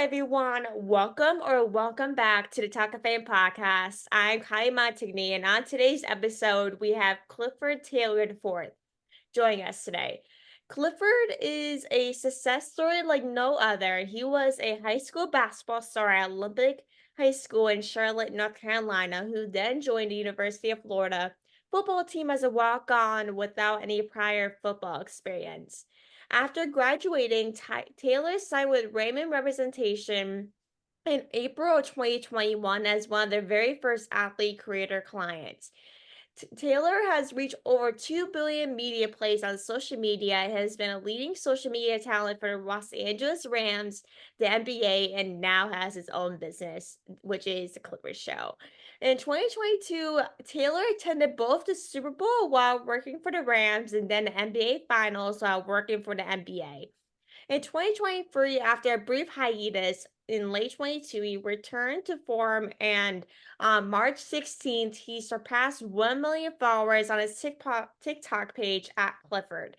everyone. Welcome back to the Talkoffame podcast. I'm Kylie, and on today's episode, we have Clifford Taylor IV joining us today. Clifford is a success story like no other. He was a high school basketball star at Olympic High School in Charlotte, North Carolina, who then joined the University of Florida football team as a walk-on without any prior football experience. After graduating, Taylor signed with Raymond Representation in April of 2021 as one of their very first athlete creator clients. Taylor has reached over 2 billion media plays on social media and has been a leading social media talent for the Los Angeles Rams, the NBA, and now has his own business, which is the Clippers Show. In 2022, Taylor attended both the Super Bowl while working for the Rams and then the NBA Finals while working for the NBA. In 2023, after a brief hiatus in late 22, he returned to form, and on March 16th, he surpassed 1 million followers on his TikTok page at Clifford.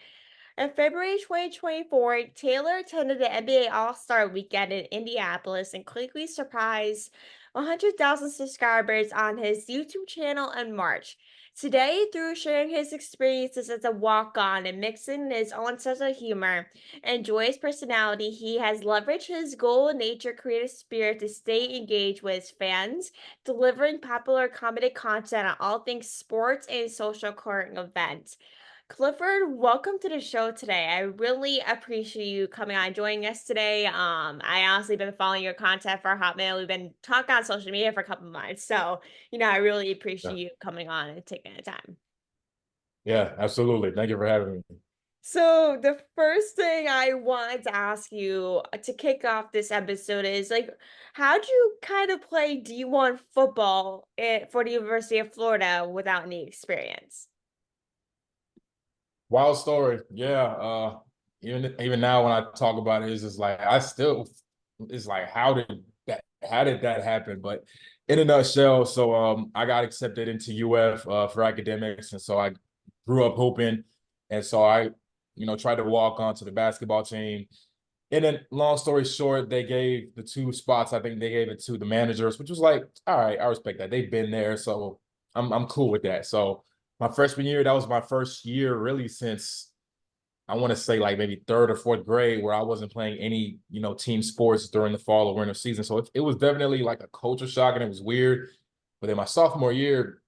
In February 2024, Taylor attended the NBA All-Star Weekend in Indianapolis and quickly surpassed 100,000 subscribers on his YouTube channel in March. Today, through sharing his experiences as a walk-on and mixing his own sense of humor and joyous personality, he has leveraged his goal nature creative spirit to stay engaged with his fans, delivering popular comedy content on all things sports and social current events. Clifford, welcome to the show today. I really appreciate you coming on and joining us today. I honestly been following your content for a hot minute. We've been talking on social media for a couple of months. So, I really Yeah, appreciate you coming on and taking the time. yeah, absolutely. Thank you for having me. So the first thing I wanted to ask you to kick off this episode is how'd you kind of play D1 football for the University of Florida without any experience? Wild story. Yeah. Even now when I talk about it, it's just like it's like how did that happen? But in a nutshell, so I got accepted into UF for academics, and so I grew up hooping, and so I, tried to walk onto the basketball team. And then, long story short, they gave the two spots. I think they gave it to the managers, which was like, all right, I respect that. They've been there, so I'm cool with that. So my freshman year, that was my first year really since I want to say like maybe third or fourth grade where I wasn't playing any, team sports during the fall or winter season. So it was definitely like a culture shock and it was weird. But then my sophomore year,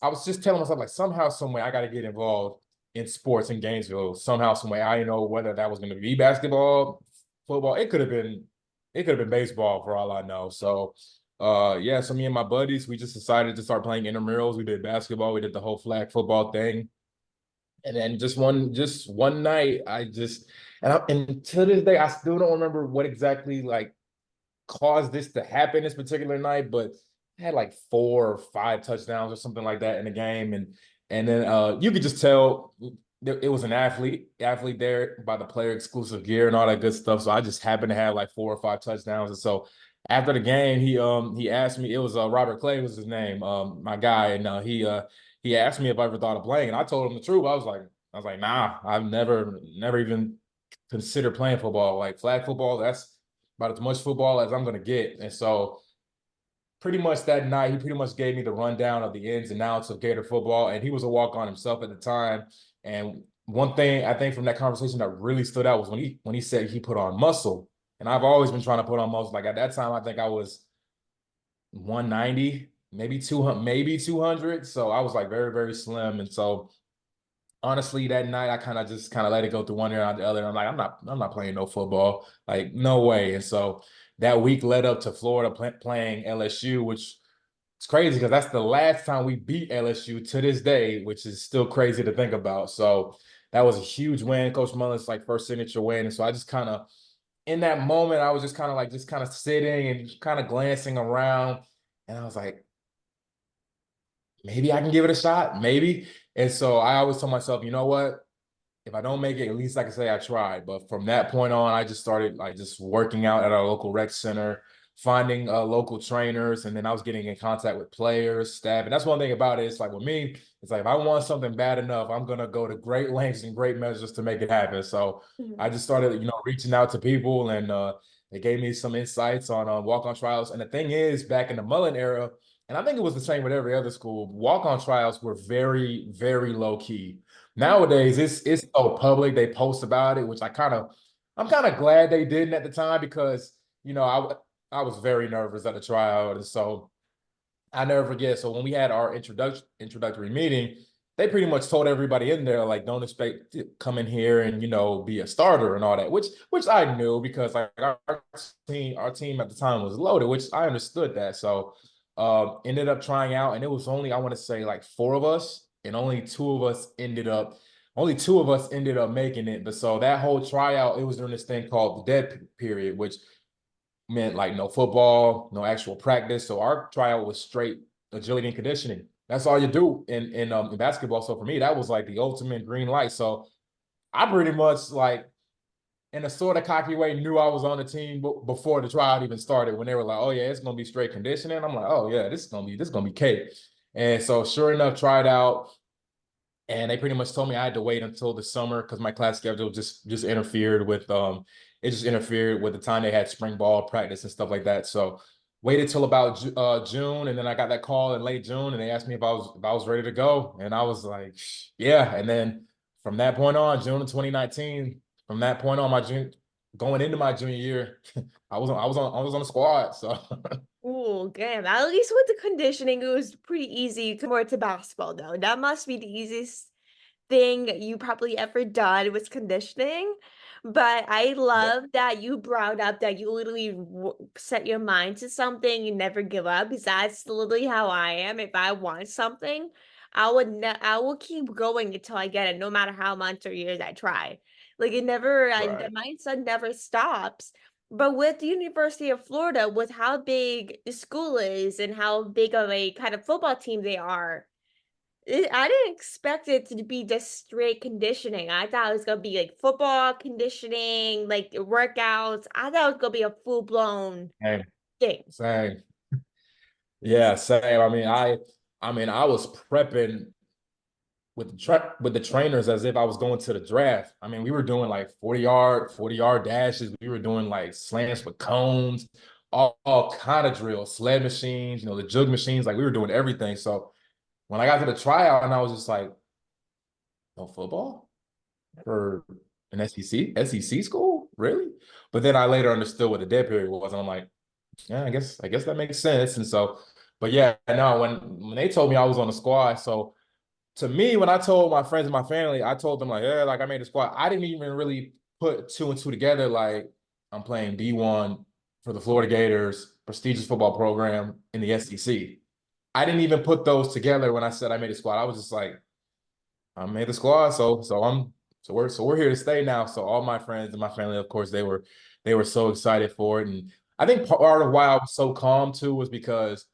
I was just telling myself like somehow, some way I got to get involved in sports in Gainesville. Somehow, some way I didn't know whether that was going to be basketball, football. It could have been baseball for all I know. So yeah, so me and my buddies, we just decided to start playing intramurals. We did basketball, we did the whole flag football thing. And then just one night, and to this day, I still don't remember what exactly like caused this to happen this particular night, but I had like 4 or 5 touchdowns or something like that in the game. And then you could just tell it was an athlete there by the player exclusive gear and all that good stuff. So I just happened to have like 4 or 5 touchdowns. And so after the game, he asked me, it was Robert Clay was his name, my guy, and he asked me if I ever thought of playing, and I told him the truth. I was like, nah, I've never even considered playing football. Like flag football, that's about as much football as I'm going to get. And so pretty much that night, he pretty much gave me the rundown of the ins and outs of Gator football. And he was a walk on himself at the time. And one thing I think from that conversation that really stood out was when he said he put on muscle. And I've always been trying to put on muscle. Like at that time, I think I was 190, maybe 200, maybe 200. So I was like very, very slim. And so honestly, that night I kind of let it go through one ear and out the other. And I'm like, I'm not playing no football. Like, no way. And so that week led up to Florida playing LSU, which is crazy because that's the last time we beat LSU to this day, which is still crazy to think about. So that was a huge win. Coach Mullen's like first signature win. And so I just kind of in that moment, I was just kind of sitting and kind of glancing around. And I was like, maybe I can give it a shot, maybe. And so I always tell myself, you know what? If I don't make it, at least I can say I tried. But from that point on, I just started like just working out at our local rec center, finding local trainers, and then I was getting in contact with players, staff. And that's one thing about it. It's like with me, it's like if I want something bad enough, I'm gonna go to great lengths and great measures to make it happen. So I just started, reaching out to people, and They gave me some insights on walk-on trials. And the thing is, back in the Mullen era, and I think it was the same with every other school, walk-on trials were very, very low key. Nowadays, it's so public. They post about it, which I'm kind of glad they didn't at the time because I was very nervous at the tryout, and so I never forget. So when we had our introductory meeting, they pretty much told everybody in there like, don't expect to come in here and be a starter and all that, which I knew because like our team at the time was loaded, which I understood that. So ended up trying out, and it was only I want to say like four of us, and only two of us ended up making it. But so that whole tryout, it was during this thing called the dead period, which meant like no football, no actual practice. So our tryout was straight agility and conditioning. That's all you do in basketball. So for me, that was like the ultimate green light. So I pretty much like in a sort of cocky way knew I was on the team before the tryout even started. When they were like, "Oh yeah, it's gonna be straight conditioning," I'm like, "Oh yeah, this is gonna be cake." And so sure enough, tried out. And they pretty much told me I had to wait until the summer because my class schedule just interfered with it just interfered with the time they had spring ball practice and stuff like that. So waited till about June, and then I got that call in late June, and they asked me if I was ready to go, and I was like, yeah. And then from that point on, June of 2019, from that point on, going into my junior year, I was on the squad. So Ooh, damn. At least with the conditioning, it was pretty easy compared to basketball, though. That must be the easiest thing you probably ever done was conditioning. But I yeah, love that you brought up that you literally set your mind to something and never give up, because that's literally how I am. If I want something, I will keep going until I get it, no matter how months or years I try. Like the right. mindset never stops. But with the University of Florida, with how big the school is and how big of a kind of football team they are, I didn't expect it to be just straight conditioning. I thought it was gonna be like football conditioning, like workouts. I thought it was gonna be a full blown Same, thing. same. Yeah, same. I mean, I was prepping with the trainers as if I was going to the draft. I mean, we were doing like 40 yard dashes. We were doing like slants with cones, all kind of drills, sled machines, the jug machines. Like we were doing everything. So when I got to the tryout, and I was just like, no football for an SEC school, really? But then I later understood what the dead period was, and I'm like, yeah, I guess that makes sense. And so, but yeah, no, when they told me I was on the squad, so to me, when I told my friends and my family, I told them like, yeah, like I made a squad. I didn't even really put two and two together. Like I'm playing D1 for the Florida Gators, prestigious football program in the SEC. I didn't even put those together when I said I made a squad. I was just like, I made the squad, so we're here to stay now. So all my friends and my family, of course, they were so excited for it. And I think part of why I was so calm too was because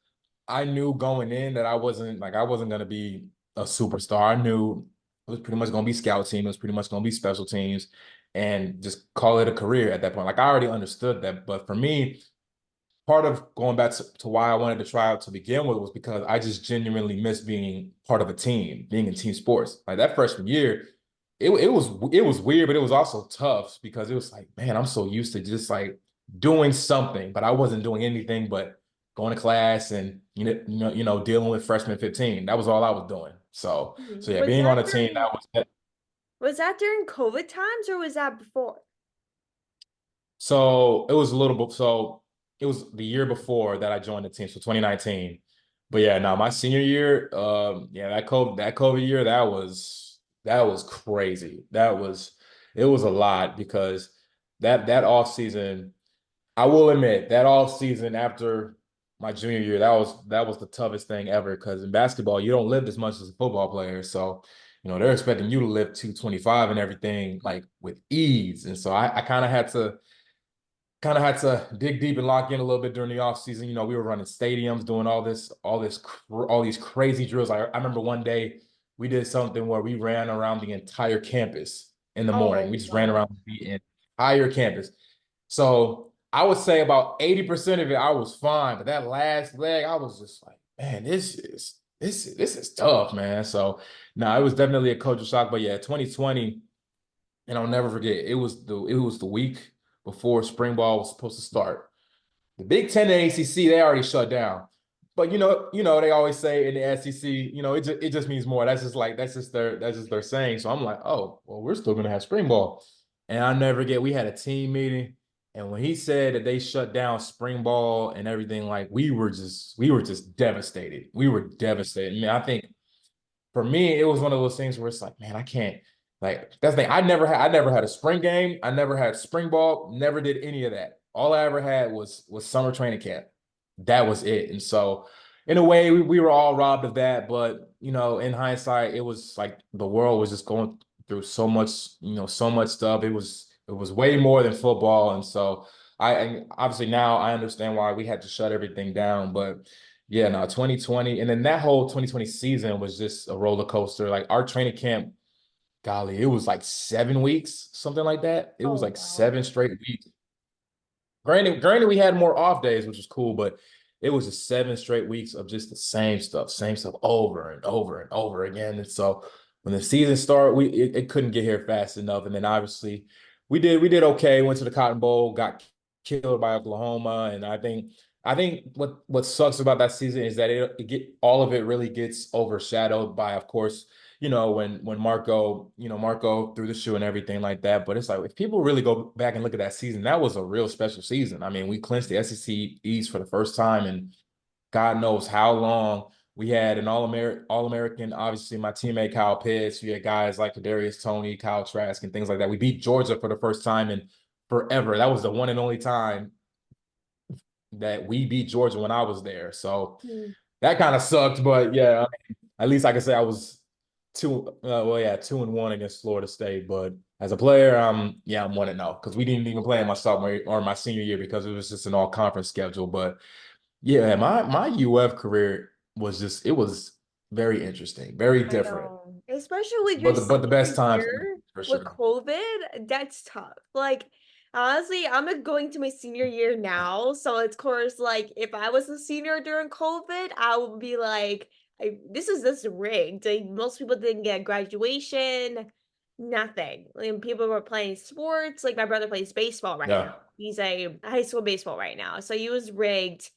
I knew going in that I wasn't gonna be a superstar. I knew it was pretty much gonna be scout team, it was pretty much gonna be special teams, and just call it a career at that point. Like I already understood that. But for me, part of going back to why I wanted to try out to begin with was because I just genuinely miss being part of a team, being in team sports. Like that freshman year, it was weird, but it was also tough because it was like, man, I'm so used to just like doing something, but I wasn't doing anything but going to class and dealing with freshman 15. That was all I was doing. So Mhm. yeah, being on a team Was that during COVID times or was that before? so it was a little bit. So it was the year before that I joined the team, so 2019. But yeah, now my senior year, yeah, that COVID year, that was crazy. It was a lot because that off season, I will admit that off season after my junior year, that was the toughest thing ever because in basketball you don't live as much as a football player, so they're expecting you to live 225 and everything like with ease, and so I kind of had to dig deep and lock in a little bit during the off season. We were running stadiums, doing all these crazy drills. I remember one day we did something where we ran around the entire campus in the morning. Oh We just ran wow. around the entire campus. So I would say about 80% of it I was fine, but that last leg I was just like, man, this is tough, man. So no, it was definitely a culture shock. But yeah, 2020, and I'll never forget. It was the week before spring ball was supposed to start. The Big Ten and ACC, they already shut down. But they always say in the SEC, it just means more. That's just their saying. So I'm like, oh, well, we're still gonna have spring ball. And I never get. We had a team meeting, and when he said that they shut down spring ball and everything, like we were just devastated. We were devastated. I mean, I think for me, it was one of those things where it's like, man, I can't. Like that's the thing. I never had a spring game. I never had spring ball. Never did any of that. All I ever had was summer training camp. That was it. And so, in a way, we were all robbed of that. But in hindsight, it was like the world was just going through so much stuff. It was way more than football. And so, I obviously now I understand why we had to shut everything down. But yeah, no, 2020, and then that whole 2020 season was just a roller coaster. Like our training camp, golly, it was like 7 weeks, something like that. It Oh, was like wow. 7 straight weeks. Granted, we had more off days, which was cool, but it was just 7 straight weeks of just the same stuff over and over and over again. And so when the season started, it couldn't get here fast enough. And then obviously we did okay, went to the Cotton Bowl, got killed by Oklahoma. And I think what sucks about that season is that all of it really gets overshadowed by, of course, when Marco threw the shoe and everything like that. But it's like if people really go back and look at that season, that was a real special season. I mean, we clinched the SEC East for the first time in God knows how long. We had an All-American, obviously my teammate Kyle Pitts. We had guys like Kadarius Toney, Kyle Trask, and things like that. We beat Georgia for the first time in forever. That was the one and only time that we beat Georgia when I was there. So Hmm. that kind of sucked, but yeah, at least I can say I was 2-1 against Florida State. But as a player, I'm 1-0 because we didn't even play in my sophomore or my senior year because it was just an all conference schedule. But yeah, my UF career was very interesting, very I different. know. Especially with your But the best senior times year for with sure. COVID, that's tough. Like, honestly, going to my senior year now. So, it's course, like, if I was a senior during COVID, I would be like, this is rigged. Like, most people didn't get graduation, nothing. Like, people were playing sports. Like, my brother plays baseball right now. Yeah, He's a high school baseball right now. So, he was rigged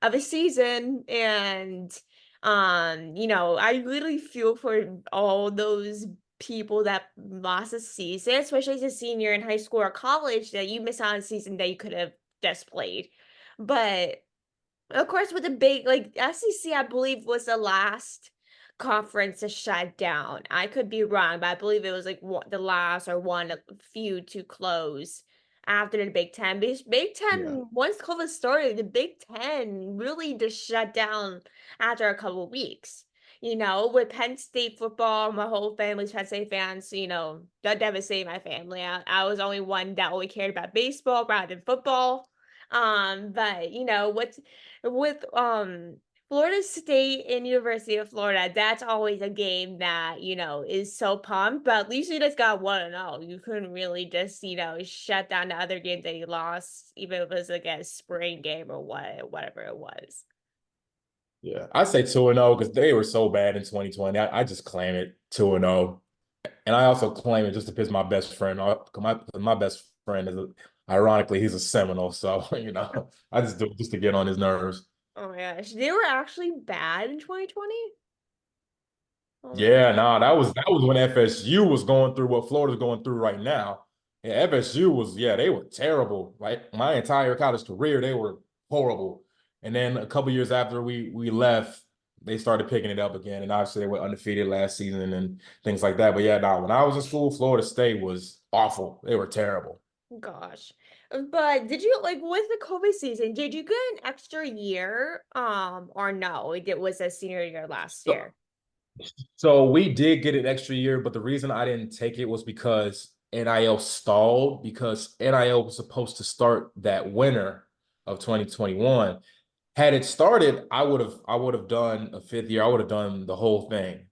of a season and I really feel for all those people that lost a season, especially as a senior in high school or college, that you miss out on a season that you could have just played. But of course, with the big like SEC, I believe was the last conference to shut down. I could be wrong, but I believe it was like the last or one of few to close after the Big Ten. Because Big yeah, Ten, once COVID started, the Big Ten really just shut down after a couple weeks. With Penn State football, my whole family's Penn State fans, that devastated my family. I was only one that only cared about baseball rather than football. But with Florida State and University of Florida, that's always a game that, is so pumped, but at least you just got 1-0. You couldn't really just, shut down the other games that you lost, even if it was like a spring game or whatever it was. yeah. I say 2-0 because they were so bad in 2020. I just claim it 2-0. And I also claim it just to piss my best friend off. My best friend ironically, he's a Seminole. So, I just do it just to get on his nerves. Oh my gosh. They were actually bad in 2020? Oh my Yeah, no, that was when FSU was going through what Florida's going through right now. Yeah, FSU they were terrible. Like my entire college career, they were horrible. And then a couple years after we left, they started picking it up again. And obviously they went undefeated last season and things like that. But yeah, no, when I was in school, Florida State was awful. They were terrible. gosh. But did you like with the COVID season, did you get an extra year? Or no, it was a senior year last So, year. so we did get an extra year, but the reason I didn't take it was because NIL stalled because NIL was supposed to start that winter of 2021. Had it started, I would have done a fifth year. I would have done the whole thing,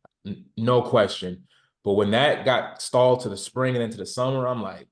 no question. But when that got stalled to the spring and into the summer, I'm like,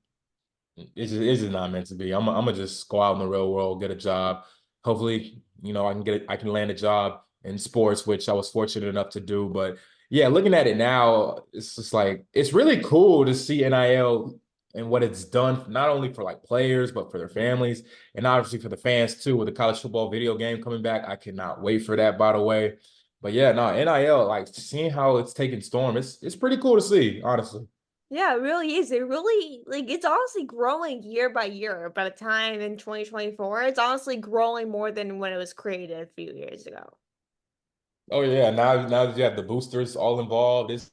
it's just not meant to be. I'm gonna just go out in the real world, get a job. Hopefully, I can land a job in sports, which I was fortunate enough to do. But yeah, looking at it now, it's just like it's really cool to see NIL and what it's done not only for like players but for their families and obviously for the fans too. With the college football video game coming back, I cannot wait for that. By the way, but yeah, no NIL, like seeing how it's taking storm, it's pretty cool to see, honestly. Yeah, it really is. It really like it's honestly growing year by year. By the time in 2024, it's honestly growing more than when it was created a few years ago. Oh yeah, now that you have the boosters all involved, it's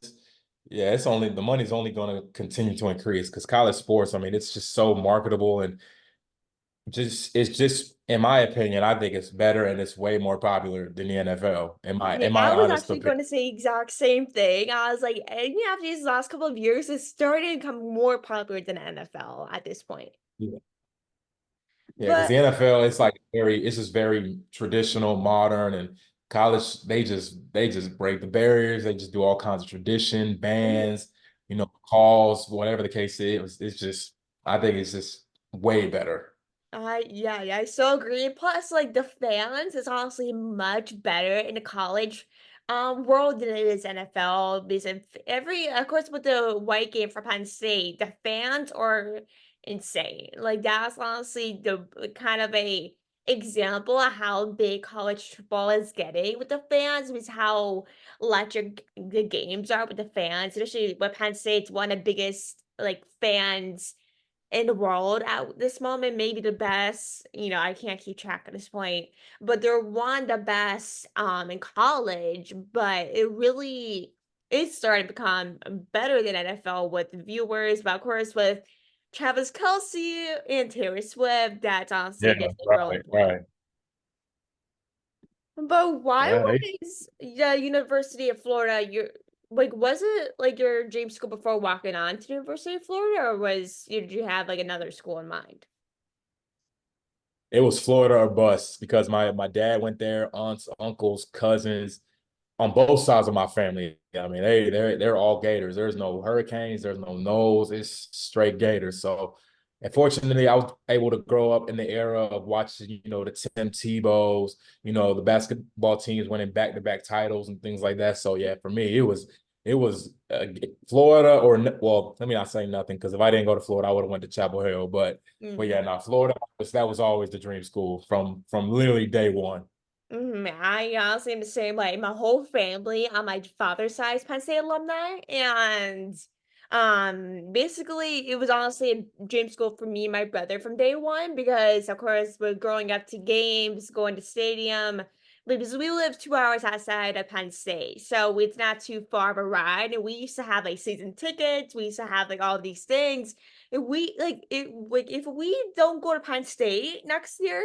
yeah, it's only the money's only going to continue to increase because college sports, I mean, it's just so marketable and just it's just in my opinion, I think it's better and it's way more popular than the NFL Yeah, in my I was honest actually going opinion. to say exact same thing. I was like, and yeah, after these last couple of years, it's starting to become more popular than NFL at this point. Yeah, yeah, because But the NFL it's like it's just very traditional, modern, and college they just break the barriers. They just do all kinds of tradition, bands, calls, whatever the case is. It's just I think it's just way better. yeah, I so agree. Plus, like the fans is honestly much better in the college world than it is NFL because every of course with the white game for Penn State, the fans are insane. Like that's honestly the kind of a example of how big college football is getting with the fans, with how electric the games are with the fans, especially with Penn State's one of the biggest like fans in the world at this moment, maybe the best, I can't keep track at this point, but they're one of the best in college, but it started to become better than NFL with viewers, but of course with Travis Kelsey and Taylor Swift, that's Yeah, honestly just a growing right, point. right. But why Yeah, was the University of Florida your like was it like your dream school before walking on to the University of Florida, or did you have like another school in mind? it was Florida or bust because my dad went there, aunts, uncles, cousins, on both sides of my family. I mean, they're all Gators. There's no Hurricanes, there's no Noles. It's straight Gators. So, unfortunately, I was able to grow up in the era of watching, the Tim Tebow's, the basketball teams winning back-to-back titles and things like that. So, yeah, for me, it was Florida or well, let me not say nothing because if I didn't go to Florida, I would have went to Chapel Hill. But yeah, Mm-hmm. no, Florida that was always the dream school from literally day one. I honestly am the same way. My whole family on my father's side is Penn State alumni, and basically it was honestly a dream school for me and my brother from day one because, of course, we're growing up to games, going to stadium. Because we live 2 hours outside of Penn State, so it's not too far of a ride. And we used to have like season tickets. We used to have like all these things. If we don't go to Penn State next year,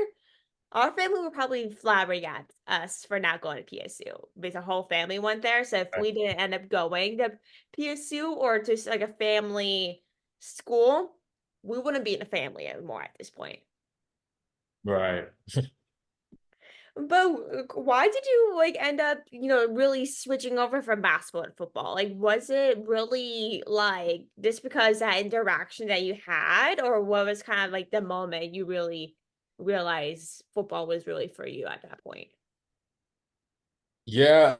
our family would probably flabbergast us for not going to PSU because our whole family went there. So if we didn't end up going to PSU or just like a family school, we wouldn't be in a family anymore at this point. Right. But why did you like end up, really switching over from basketball to football? Like, was it really like just because that interaction that you had, or what was kind of like the moment you really realized football was really for you at that point? Yeah,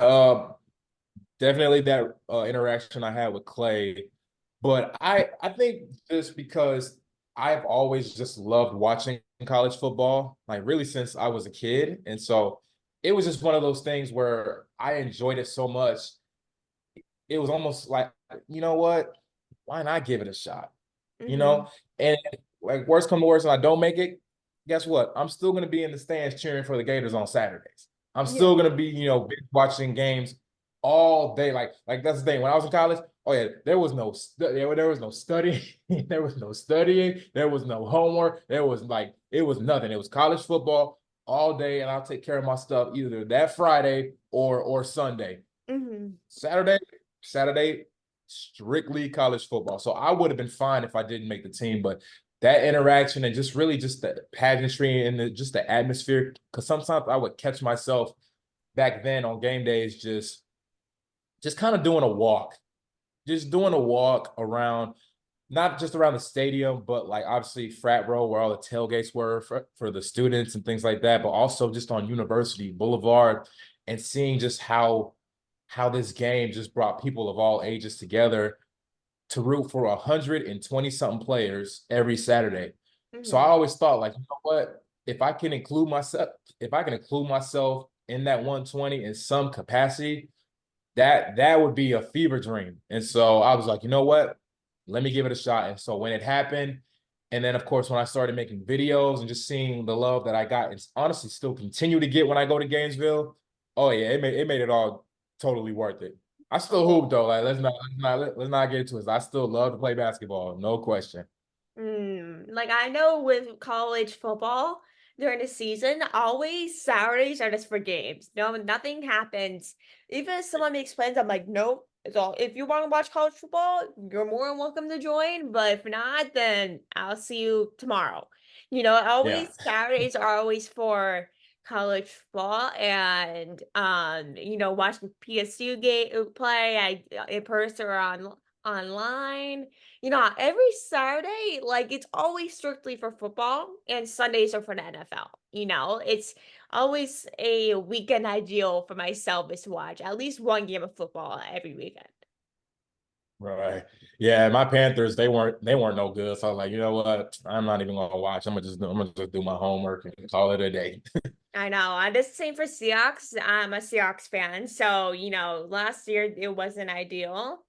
definitely that interaction I had with Clay. But I think just because I've always just loved watching college football, like really since I was a kid. And so it was just one of those things where I enjoyed it so much. It was almost like, you know what? Why not give it a shot? You Mhm. know? And like worst come to worst, and I don't make it, guess what? I'm still gonna be in the stands cheering for the Gators on Saturdays. I'm Yeah. still gonna be, binge watching games all day. Like that's the thing. When I was in college, oh yeah, there was no studying, there was no studying, there was no homework, there was like it was nothing. It was college football all day, and I'll take care of my stuff either that Friday or Sunday. Mhm. Saturday, Saturday, strictly college football. So I would have been fine if I didn't make the team, but that interaction and just really just the pageantry and just the atmosphere. Because sometimes I would catch myself back then on game days, just kind of doing a walk, just doing a walk around, not just around the stadium, but like obviously frat row where all the tailgates were for the students and things like that, but also just on University Boulevard and seeing just how this game just brought people of all ages together to root for 120 something players every Saturday. So I Mhm. always thought, like, you know what? If I can include myself in that 120 in some capacity, that would be a fever dream. And so I was like, you know what? Let me give it a shot. And so when it happened, and then of course when I started making videos and just seeing the love that I got, it's honestly still continue to get when I go to Gainesville. Oh yeah, it made it all totally worth it. I still hoop though. Like let's not get into it. I still love to play basketball, no question. Like I know with college football during the season, always Saturdays are just for games. No, nothing happens. Even if someone makes plans, I'm like, nope. It's all if you want to watch college football, you're more than welcome to join. But if not, then I'll see you tomorrow. Yeah. Always Saturdays are always for college football and watching PSU game play in person or online. Every Saturday, like, it's always strictly for football, and Sundays are for the NFL. It's always a weekend ideal for myself is to watch at least one game of football every weekend. Right. Yeah, my Panthers, they weren't no good. So I was like, you know what? I'm not even gonna watch. I'm gonna just do my homework and call it a day. I know. That's the same for Seahawks. I'm a Seahawks fan. So, last year it wasn't ideal,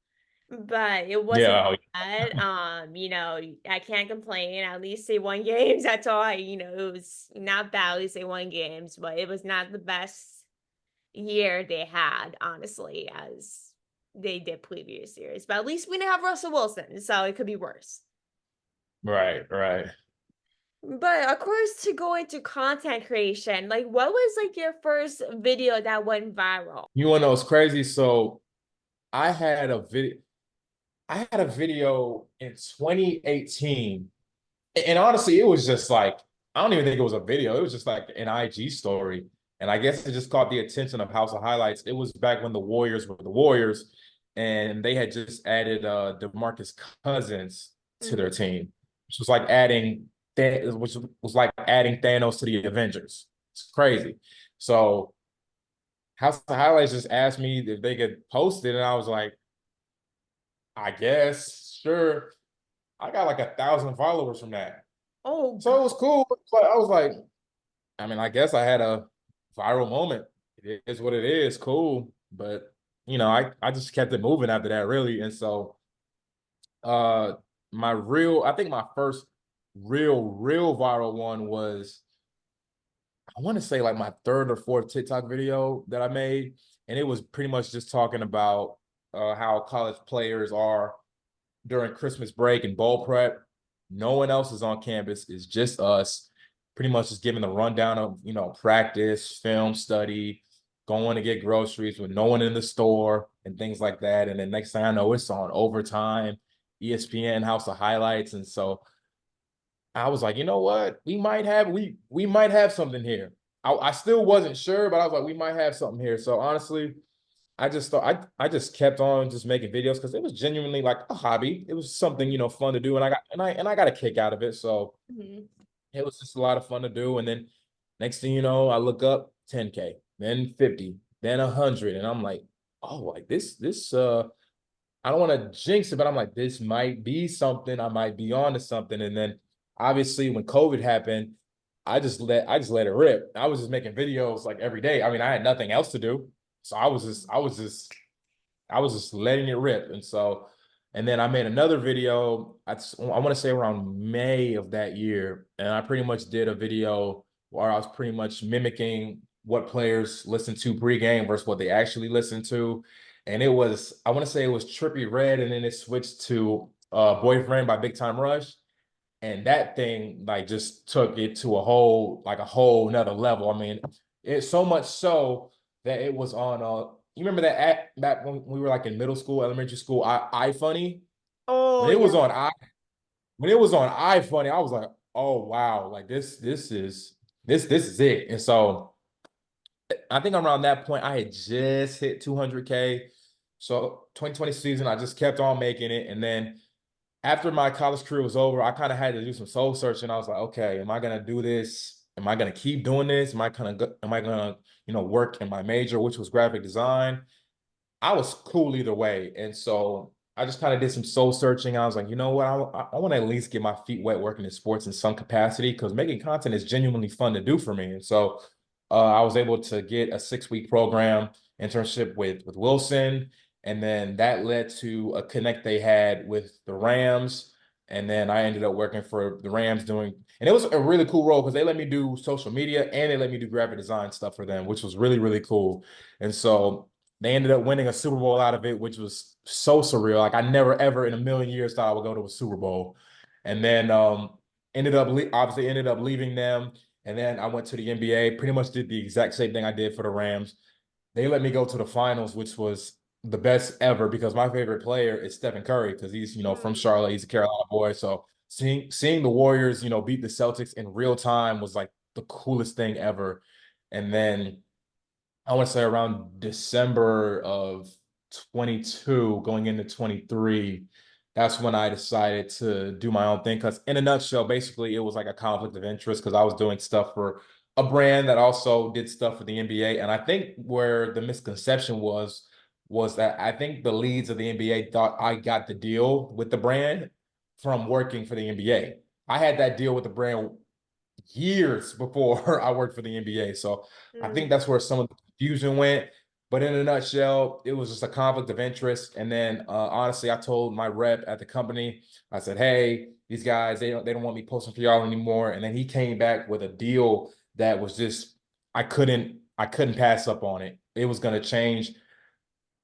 but it wasn't Yeah. bad. I can't complain. At least they won games. That's all it was not bad. At least they won games, but it was not the best year they had, honestly, as they did previous years. But at least we didn't have Russell Wilson, so it could be worse. Right, right. But of course, to go into content creation, like what was like your first video that went viral? You wanna know what's crazy? So I had a video I had a video in 2018. And honestly, it was just like, I don't even think it was a video. It was just like an IG story. And I guess it just caught the attention of House of Highlights. It was back when the Warriors were the Warriors, and they had just added DeMarcus Cousins to their Mhm. team, which was like adding Thanos to the Avengers. It's crazy. So House of Highlights just asked me if they could post it, and I was like, I guess, sure. I got like 1,000 followers from that. Oh So it God. was cool. But I was like, I mean, I guess I had a viral moment. It is what it is, cool. But I just kept it moving after that, really. And so uh I think my first real viral one was, I want to say, like my third or fourth TikTok video that I made. And it was pretty much just talking about how college players are during Christmas break and bowl prep. No one else is on campus. It's just us. Pretty much just giving the rundown of, practice, film study, going to get groceries with no one in the store and things like that. And then next thing I know, it's on overtime, ESPN, House of Highlights. And so I was like, you know what? We might have something here. I still wasn't sure, but I was like, we might have something here. So honestly, I just thought I just kept on just making videos because it was genuinely like a hobby. It was something, fun to do, and I got a kick out of it. So Mhm. it was just a lot of fun to do. And then next thing you know, I look up 10K, then 50, then 100, and I'm like, oh, like this I don't want to jinx it, but I'm like, this might be something. I might be on to something. And then obviously when COVID happened, I just let it rip. I was just making videos like every day. I mean, I had nothing else to do. So I was just letting it rip. And so, and then I made another video. I want to say around May of that year. And I pretty much did a video where I was pretty much mimicking what players listen to pregame versus what they actually listen to. And I want to say it was Trippy Red, and then it switched to Boyfriend by Big Time Rush. And that thing like just took it to a whole nother level. I mean, it's so much so that it was on you remember that when we were like in middle school, elementary school, iFunny? Oh When it yeah. was on I when it was on iFunny, I was like, oh wow, like this is it. And so I think around that point I had just hit 200K. So 2020 season, I just kept on making it. And then after my college career was over, I kind of had to do some soul searching. I was like, okay, am I gonna do this? Am I gonna keep doing this? Am I gonna work in my major, which was graphic design? I was cool either way. And so I just kind of did some soul searching. I was like, you know what? I want to at least get my feet wet working in sports in some capacity because making content is genuinely fun to do for me. And so I was able to get a 6 week program internship with Wilson. And then that led to a connect they had with the Rams. And then I ended up working for the Rams doing, and it was a really cool role because they let me do social media and they let me do graphic design stuff for them, which was really, really cool. And so they ended up winning a Super Bowl out of it, which was so surreal. Like I never ever in a million years thought I would go to a Super Bowl. And then obviously ended up leaving them. And then I went to the NBA, pretty much did the exact same thing I did for the Rams. They let me go to the finals, which was the best ever because my favorite player is Stephen Curry because he's, from Mm. Charlotte. He's a Carolina boy. So seeing the Warriors, beat the Celtics in real time was like the coolest thing ever. And then I want to say around December of 22, going into 23, that's when I decided to do my own thing. Because in a nutshell, basically, it was like a conflict of interest because I was doing stuff for a brand that also did stuff for the NBA. And I think where the misconception was that I think the leads of the NBA thought I got the deal with the brand from working for the NBA. I had that deal with the brand years before I worked for the NBA. So I think Mm. that's where some of the confusion went. But in a nutshell, it was just a conflict of interest. And then honestly, I told my rep at the company, I said, hey, these guys, they don't want me posting for y'all anymore. And then he came back with a deal that was just I couldn't pass up on it. It was going to change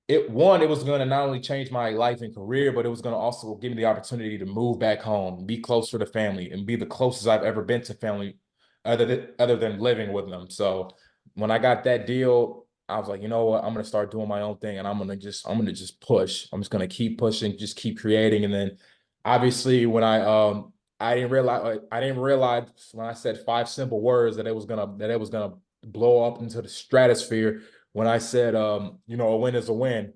it was going to not only change my life and career, but it was going to also give me the opportunity to move back home, be closer to family, and be the closest I've ever been to family, other than living with them. So when I got that deal, I was like, you know what, I'm gonna start doing my own thing, and I'm gonna just push. I'm just gonna keep pushing, just keep creating, and then obviously when I didn't realize when I said 5 simple words that it was gonna blow up into the stratosphere when I said, a win is a win.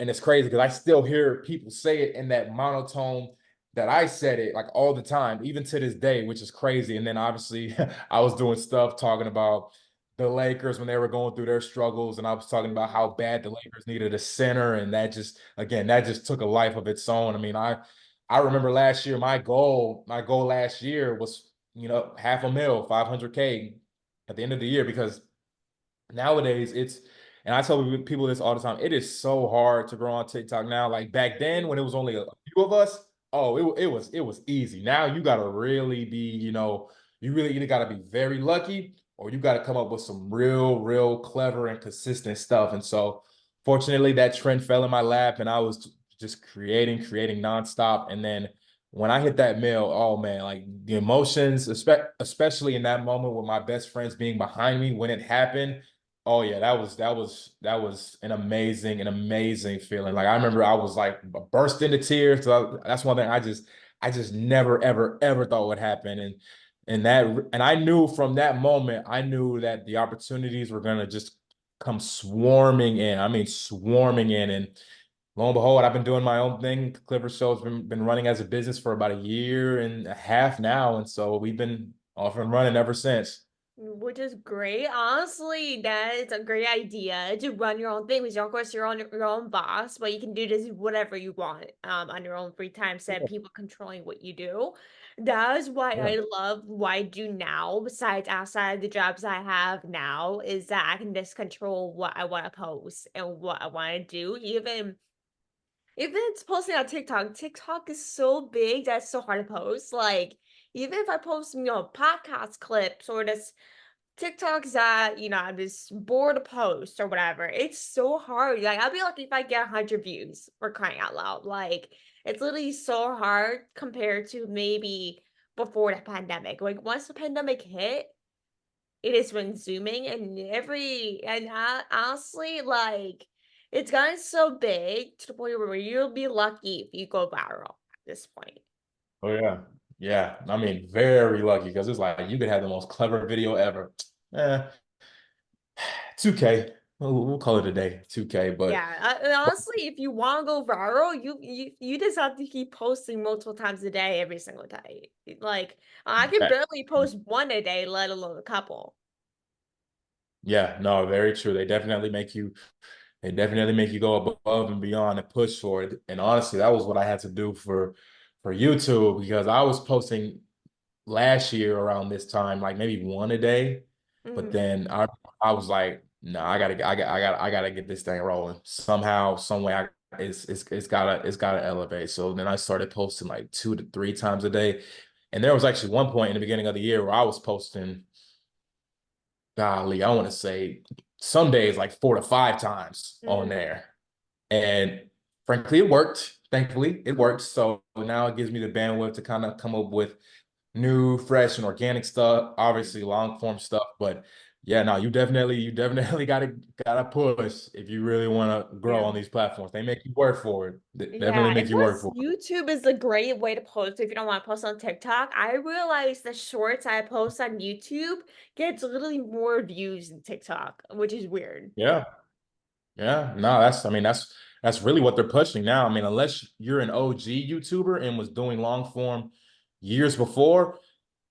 And it's crazy because I still hear people say it in that monotone that I said it like all the time, even to this day, which is crazy. And then obviously I was doing stuff talking about the Lakers when they were going through their struggles, and I was talking about how bad the Lakers needed a center, and that just took a life of its own. I mean, I remember last year, my goal last year was, half a mil, 500K at the end of the year because nowadays and I tell people this all the time, it is so hard to grow on TikTok now. Like back then when it was only a few of us, oh, it was easy. Now you gotta really be, you really either gotta be very lucky or you gotta come up with some real clever and consistent stuff. And so fortunately that trend fell in my lap and I was just creating nonstop. And then when I hit that mill, oh man, like the emotions, especially in that moment with my best friends being behind me when it happened. Oh yeah, that was an amazing feeling. Like I remember I was like burst into tears. So that's one thing I just never ever thought would happen. And I knew from that moment, I knew that the opportunities were gonna just come swarming in. I mean swarming in. And lo and behold, I've been doing my own thing. Clifford Show's been running as a business for about a year and a half now. And so we've been off and running ever since. Which is great. Honestly, that is a great idea to run your own thing because of course you're on your own boss, but you can do this whatever you want on your own free time instead of people controlling what you do. That is why Yeah. I love what I do now, besides outside the jobs I have now, is that I can just control what I want to post and what I want to do. Even it's posting on TikTok. TikTok is so big that it's so hard to post. Like, even if I post, podcast clips or this TikToks that, I'm just bored to post or whatever. It's so hard. Like, I'll be lucky if I get 100 views for crying out loud. Like, it's literally so hard compared to maybe before the pandemic. Like, once the pandemic hit, it has been zooming honestly, like, it's gotten so big to the point where you'll be lucky if you go viral at this point. Oh yeah. Yeah. I mean, very lucky because it's like you could have the most clever video ever. Eh, 2K. We'll call it a day. 2K. But Yeah, and honestly, if you want to go viral, you just have to keep posting multiple times a day, every single day. Like, I can barely post one a day, let alone a couple. yeah, no, very true. They definitely make you They definitely make you go above and beyond and push for it. And honestly, that was what I had to do for YouTube because I was posting last year around this time, like maybe one a day. But Mhm. then I was like, no, I gotta get this thing rolling. Somehow, some way it's gotta elevate. So then I started posting like 2 to 3 times a day. And there was actually one point in the beginning of the year where I was posting, golly, I want to say some days like 4 to 5 times on Mhm. there. And frankly, it worked. Thankfully, it worked. So now it gives me the bandwidth to kind of come up with new, fresh, and organic stuff. Obviously, long form stuff. But yeah, no, you definitely gotta push if you really want to grow Yeah. on these platforms. They make you work for it. They definitely Yeah, and make you work plus for it. YouTube is a great way to post if you don't want to post on TikTok. I realize the shorts I post on YouTube gets literally more views than TikTok, which is weird. Yeah. Yeah, no, I mean, that's really what they're pushing now. I mean, unless you're an OG YouTuber and was doing long form years before,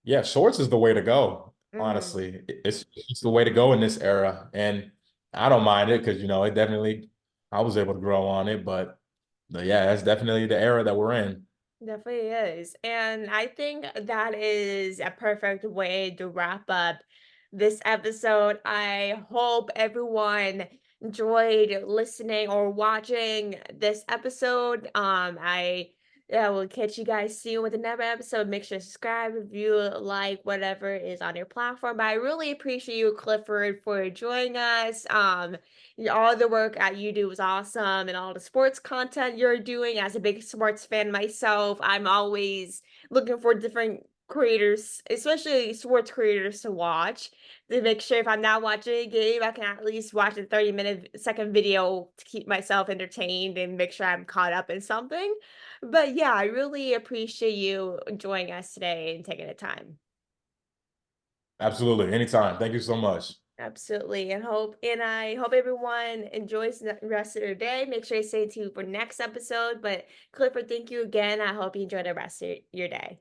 yeah, shorts is the way to go. Mhm. Honestly, it's the way to go in this era, and I don't mind it because it definitely I was able to grow on it, but yeah, that's definitely the era that we're in. Definitely is. And I think that is a perfect way to wrap up this episode. I hope everyone enjoyed listening or watching this episode. I will catch you guys soon with another episode. Make sure to subscribe, review, like, whatever is on your platform. But I really appreciate you, Clifford, for joining us. All the work at you do is awesome, and all the sports content you're doing. As a big sports fan myself, I'm always looking for different creators, especially sports creators, to watch to make sure if I'm not watching a game, I can at least watch a 30-second video to keep myself entertained and make sure I'm caught up in something. But yeah, I really appreciate you joining us today and taking the time. Absolutely, anytime. Thank you so much. Absolutely. And I hope everyone enjoys the rest of their day. Make sure you stay tuned for next episode. But Clifford, thank you again. I hope you enjoy the rest of your day.